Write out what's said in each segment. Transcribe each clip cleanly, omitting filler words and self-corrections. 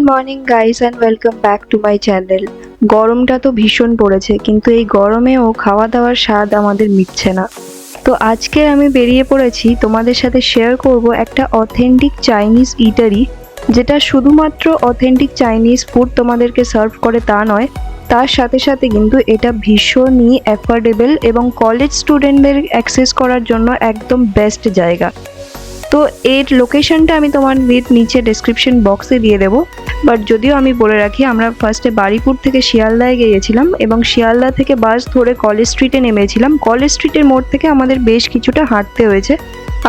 Morning guys and welcome back to my channel. গরমটা তো ভীষণ পড়েছে, কিন্তু এই গরমেও খাওয়া দাওয়ার স্বাদ আমাদের মিটছে না। তো আজকে আমি বেরিয়ে পড়েছি তোমাদের সাথে শেয়ার করব একটা অথেন্টিক চাইনিজ ইটারি, যেটা শুধুমাত্র অথেন্টিক চাইনিজ ফুড তোমাদেরকে সার্ভ করে তা নয়, তার সাথে সাথে কিন্তু এটা ভীষণই অ্যাফোর্ডেবল এবং কলেজ স্টুডেন্টদের অ্যাক্সেস করার জন্য একদম বেস্ট জায়গা। তো এর লোকেশনটা আমি তোমার নিচে ডেসক্রিপশন বক্সে দিয়ে দেবো। বাট যদিও আমি বলে রাখি, আমরা ফার্স্টে বারুইপুর থেকে শিয়ালদায় গিয়েছিলাম এবং শিয়ালদা থেকে বাস ধরে কলেজ স্ট্রিটে নেমেছিলাম। কলেজ স্ট্রিটের মোড় থেকে আমাদের বেশ কিছুটা হাঁটতে হয়েছে,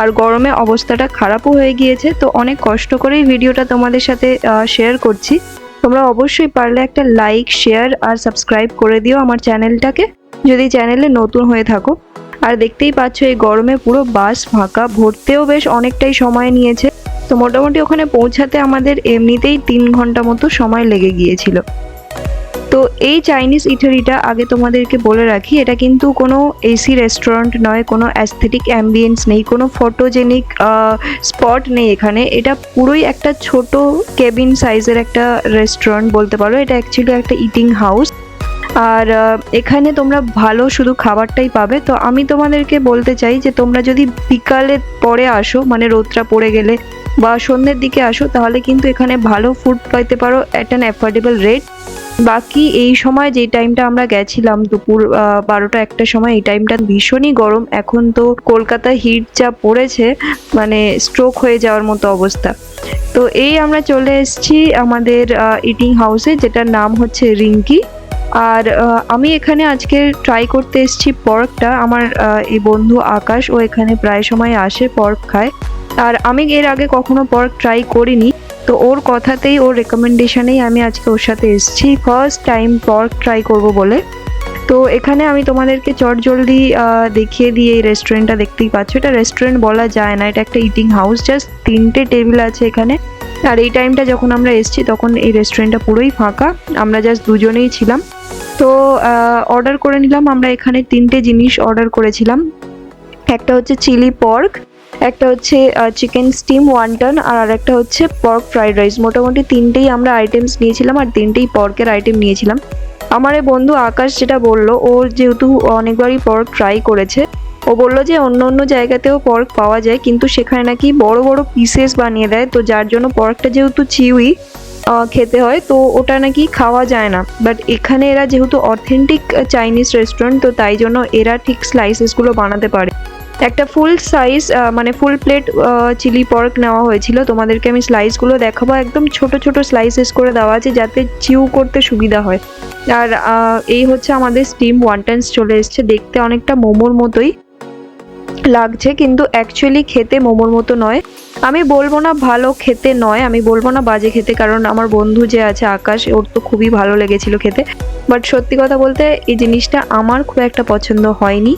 আর গরমে অবস্থাটা খারাপও হয়ে গিয়েছে। তো অনেক কষ্ট করেই ভিডিওটা তোমাদের সাথে শেয়ার করছি। তোমরা অবশ্যই পারলে একটা লাইক, শেয়ার আর সাবস্ক্রাইব করে দিও আমার চ্যানেলটাকে, যদি চ্যানেলে নতুন হয়ে থাকো। আর দেখতেই পাচ্ছ এই গরমে পুরো বাস ফাঁকা, ভরতেও বেশ অনেকটাই সময় নিয়েছে। তো মোটামুটি ওখানে পৌঁছাতে আমাদের এমনিতেই 3 ঘন্টা মতো সময় লেগে গিয়েছিল। তো এই চাইনিজ ইটারিটা আগে তোমাদেরকে বলে রাখি, এটা কিন্তু কোনো এসি রেস্টুরেন্ট নয়, কোনো অ্যাস্থেটিক অ্যাম্বিয়েন্স নেই, কোনো ফটোজেনিক স্পট নেই এখানে। এটা পুরোই একটা ছোট কেবিন সাইজের একটা রেস্টুরেন্ট বলতে পারো। এটা অ্যাকচুয়ালি একটা ইটিং হাউস, আর এখানে তোমরা ভালো শুধু খাবারটাই পাবে। তো আমি তোমাদেরকে বলতে চাই যে তোমরা যদি বিকালের পরে আসো, মানে রোদটা পড়ে গেলে বা সন্ধ্যের দিকে আসো, তাহলে কিন্তু এখানে ভালো ফুড পাইতে পারো অ্যাট অ্যান অ্যাফোর্ডেবল রেট। বাকি এই সময় যে টাইমটা আমরা গেছিলাম, দুপুর 12টা-1টার সময়, এই টাইমটা ভীষণই গরম। এখন তো কলকাতায় হিট যা পড়েছে, মানে স্ট্রোক হয়ে যাওয়ার মতো অবস্থা। তো এই আমরা চলে এসেছি আমাদের ইটিং হাউসে, যেটার নাম হচ্ছে রিঙ্কি। আর আমি এখানে আজকে ট্রাই করতে এসেছি পর্কটা। আমার এই বন্ধু আকাশ, ও এখানে প্রায় সময় আসে, পর্ক খায়। আর আমি এর আগে কখনো পর্ক ট্রাই করিনি, তো ওর কথাতেই, ওর রেকমেন্ডেশনেই আমি আজকে ওর সাথে এসেছি ফার্স্ট টাইম পর্ক ট্রাই করব বলে। তো এখানে আমি তোমাদেরকে চটজলদি দেখিয়ে দিয়ে, এই রেস্টুরেন্টটা দেখতেই পাচ্ছ। এটা রেস্টুরেন্ট বলা যায় না, এটা একটা ইটিং হাউস। জাস্ট 3টে টেবিল আছে এখানে। আর এই টাইমটা যখন আমরা এসেছি তখন এই রেস্টুরেন্টটা পুরোই ফাঁকা, আমরা জাস্ট দুজনেই ছিলাম। তো অর্ডার করে নিলাম আমরা। এখানে 3টে জিনিস অর্ডার করেছিলাম। একটা হচ্ছে চিলি পর্ক, একটা হচ্ছে চিকেন স্টিম ওয়ান্টন, আর একটা হচ্ছে পর্ক ফ্রাইড রাইস। মোটামুটি 3টেই আমরা আইটেমস নিয়েছিলাম, আর 3টেই পর্কের আইটেম নিয়েছিলাম। আমার এই বন্ধু আকাশ যেটা বললো, ও যেহেতু অনেকবারই পর্ক ট্রাই করেছে, ও বললো যে অন্য অন্য জায়গাতেও পর্ক পাওয়া যায়, কিন্তু সেখানে নাকি বড় বড় পিসেস বানিয়ে দেয়। তো যার জন্য পর্কটা যেহেতু চিউই খেতে হয়, তো ওটা নাকি খাওয়া যায় না। বাট এখানে এরা যেহেতু অথেন্টিক চাইনিজ রেস্টুরেন্ট, তো তাই জন্য এরা ঠিক স্লাইসেসগুলো বানাতে পারে। একটা ফুল সাইজ, মানে ফুল প্লেট চিলি পর্ক নেওয়া হয়েছিল। তোমাদেরকে আমি স্লাইসগুলো দেখাবো, একদম ছোট ছোট স্লাইসেস করে দেওয়া আছে যাতে চিউ করতে সুবিধা হয়। আর এই হচ্ছে আমাদের স্টিম ওয়ান্টনস চলে এসছে। দেখতে অনেকটা মোমোর মতোই লাগছে, কিন্তু অ্যাকচুয়ালি খেতে মোমোর মতো নয়। আমি বলবো না ভালো খেতে নয়, আমি বলবো না বাজে খেতে, কারণ আমার বন্ধু যে আছে আকাশ, ওর তো খুবই ভালো লেগেছিল খেতে। বাট সত্যি কথা বলতে এই জিনিসটা আমার খুব একটা পছন্দ হয়নি।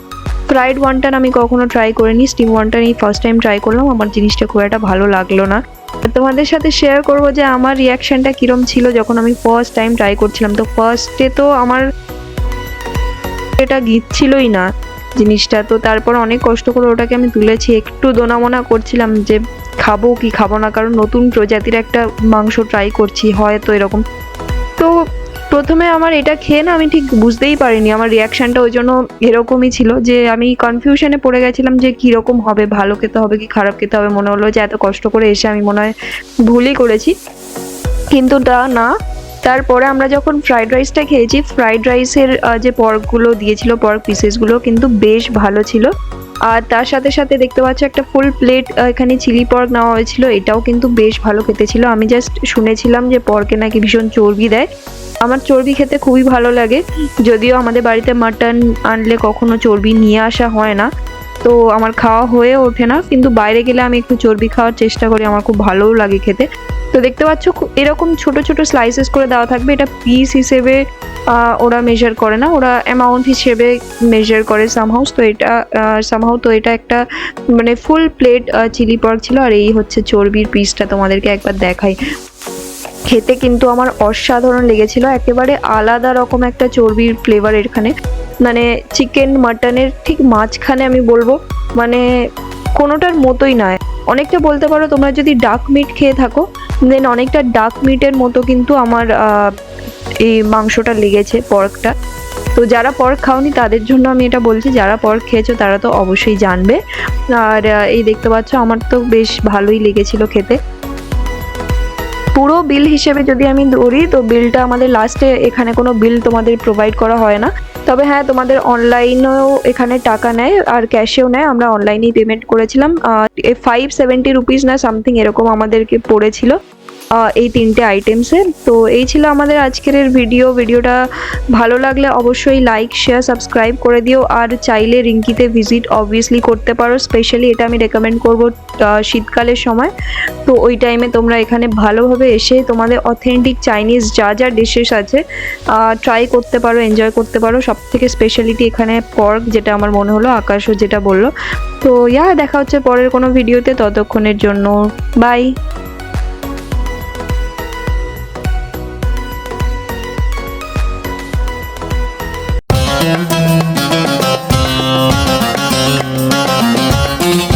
ফ্রাইড ওয়ান্টন আমি কখনো ট্রাই করিনি, স্টিম ওয়ান্টন এই ফার্স্ট টাইম ট্রাই করলাম। আমার জিনিসটা খুব একটা ভালো লাগলো না। তোমাদের সাথে শেয়ার করব যে আমার রিয়াকশনটা কিরম ছিল যখন আমি ফার্স্ট টাইম ট্রাই করছিলাম। তো ফার্স্টে তো আমার এটা গিচ্ছিলই না জিনিসটা। তো তারপর অনেক কষ্ট করে ওটাকে আমি তুলেছি, একটু দোনামোনা করছিলাম যে খাবো কি খাবো না, কারণ নতুন প্রজাতির একটা মাংস ট্রাই করছি হয়তো এরকম। তো প্রথমে আমার এটা খেয়ে না আমি ঠিক বুঝতেই পারিনি, আমার রিয়াকশানটা ওই জন্য এরকমই ছিল যে আমি কনফিউশনে পড়ে গেছিলাম যে কীরকম হবে, ভালো খেতে হবে কি খারাপ খেতে হবে। মনে হলো যে এত কষ্ট করে এসে আমি মনে হয় ভুলই করেছি, কিন্তু তা না। তারপরে আমরা যখন ফ্রাইড রাইসটা খেয়েছি, ফ্রাইড রাইসের যে পর্কগুলো দিয়েছিল, পর্ক পিসেসগুলো কিন্তু বেশ ভালো ছিল। আর তার সাথে সাথে দেখতে পাচ্ছ একটা ফুল প্লেট এখানে চিলি পর্ক নেওয়া হয়েছিল, এটাও কিন্তু বেশ ভালো খেতে ছিল। আমি জাস্ট শুনেছিলাম যে পর্কে নাকি ভীষণ চর্বি দেয়, আমার চর্বি খেতে খুবই ভালো লাগে। যদিও আমাদের বাড়িতে মাটন আনলে কখনো চর্বি নিয়ে আসা হয় না, তো আমার খাওয়া হয়ে ওঠে না, কিন্তু বাইরে গেলে আমি একটু চর্বি খাওয়ার চেষ্টা করি, আমার খুব ভালোও লাগে খেতে। তো দেখতে পাচ্ছ এরকম ছোট ছোট স্লাইসেস করে দেওয়া থাকবে। এটা পিস হিসেবে ওরা মেজার করে না, ওরা অ্যামাউন্ট হিসেবে মেজার করে সামহাউ। তো এটা একটা মানে ফুল প্লেট চিলি পর্ক ছিল। আর এই হচ্ছে চর্বির পিসটা, তোমাদেরকে একবার দেখাই। খেতে কিন্তু আমার অসাধারণ লেগেছিল, একেবারে আলাদা রকম একটা চর্বির ফ্লেভার এখানে, মানে চিকেন মাটনের ঠিক মাঝখানে আমি বলবো, মানে কোনোটার মতোই নয়। অনেকটা বলতে পারো তোমরা যদি ডাক মিট খেয়ে থাকো দেন অনেকটা ডাক মিটের মতো কিন্তু আমার এই মাংসটা লেগেছে, পর্কটা। তো যারা পর্ক খাওনি তাদের জন্য আমি এটা বলছি, যারা পর্ক খেয়েছো তারা তো অবশ্যই জানবে। আর এই দেখতে পাচ্ছ আমার তো বেশ ভালোই লেগেছিল খেতে। পুরো বিল হিসেবে যদি আমি ধরি তো বিলটা আমাদের লাস্টে, এখানে কোনো বিল তোমাদের প্রোভাইড করা হয় না, তবে হ্যাঁ তোমাদের অনলাইনেও এখানে টাকা নেয় আর ক্যাশেও নেয়। আমরা অনলাইনেই পেমেন্ট করেছিলাম। 570 রুপিস না সামথিং এরকম আমাদেরকে পড়েছিল এই 3টে আইটেমসে। তো এই ছিল আমাদের আজকের ভিডিওটা ভালো লাগলে অবশ্যই লাইক শেয়ার সাবস্ক্রাইব করে দিও। আর চাইলে রিঙ্কিতে ভিজিট অবভিয়াসলি করতে পারো, স্পেশালি এটা আমি রেকমেন্ড করবো শীতকালের সময়। তো ওই টাইমে তোমরা এখানে ভালোভাবে এসে তোমাদের অথেন্টিক চাইনিজ যা যা ডিশেস আছে ট্রাই করতে পারো, এনজয় করতে পারো। সব থেকে স্পেশালিটি এখানে পর্ক, যেটা আমার মনে হলো, আকাশও যেটা বললো। তো দেখা হচ্ছে পরের কোনো ভিডিওতে, ততক্ষণের জন্য বাই।